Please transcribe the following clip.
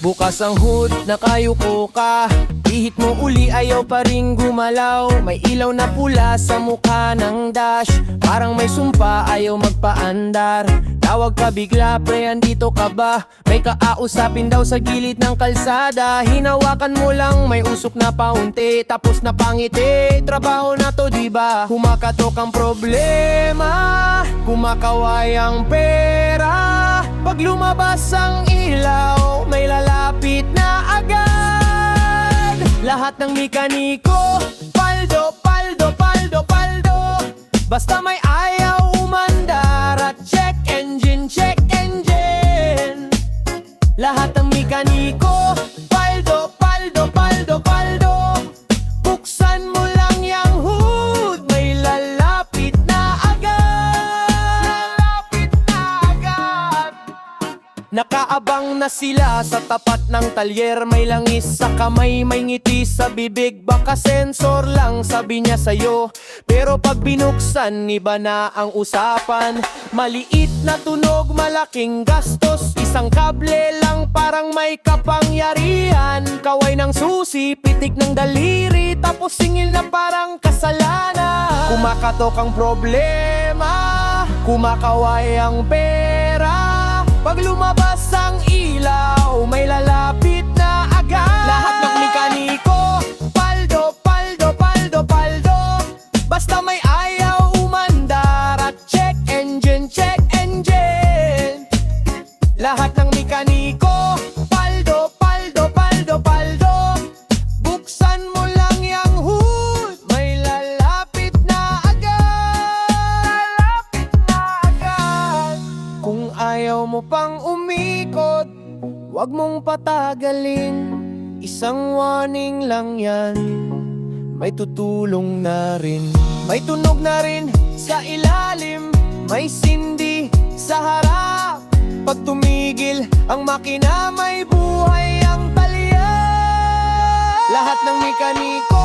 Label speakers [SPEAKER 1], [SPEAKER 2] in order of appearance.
[SPEAKER 1] Bukas ang hood, nakayuko ka. Ihit mo uli, ayaw pa ring gumalaw. May ilaw na pula sa mukha ng dash. Parang may sumpa, ayaw magpaandar. Tawag ka bigla, pre, andito ka ba? May kaausapin daw sa gilid ng kalsada. Hinawakan mo lang, may usok na paunti. Tapos na pangiti, trabaho na to, diba? Kumakatok ang problema, kumakaway ang pera. Pag lumabas ang ilaw, may lalapit na agad. Lahat ng mekaniko, paldo, paldo, paldo, paldo. Basta may ayaw umandar at check engine, check engine. Lahat ng mekaniko, paldo, paldo, paldo, paldo. Buksan mo lang yang hood, may lalapit na agad. Lalapit na agad. Nakaabang na sila sa tapat ng talyer. May langis sa kamay, may ngiti sa bibig. Baka sensor lang, sabi niya sa'yo. Pero pag binuksan, iba na ang usapan. Maliit na tunog, malaking gastos. Isang kable lang, parang may kapangyarihan. Kaway ng susi, pitik ng daliri. Tapos singil na parang kasalanan. Kumakatok ang problema, kumakaway ang pera. Pag lumabas ang ilaw, may lalapit na agad. Lahat ng mekaniko, paldo, paldo, paldo, paldo. Basta may ayaw umandar at check engine, check engine. Lahat ng mekaniko, paldo, paldo, paldo, paldo. Buksan mo lang yang hood, may lalapit na agad. Lalapit na agad. Kung ayaw mo pang umikot, wag mong patagalin. Isang warning lang yan, may tutulong na rin. May tunog na rin sa ilalim, may sindi sa harap. Pag tumigil ang makina, may buhay ang talya. Lahat ng mekaniko,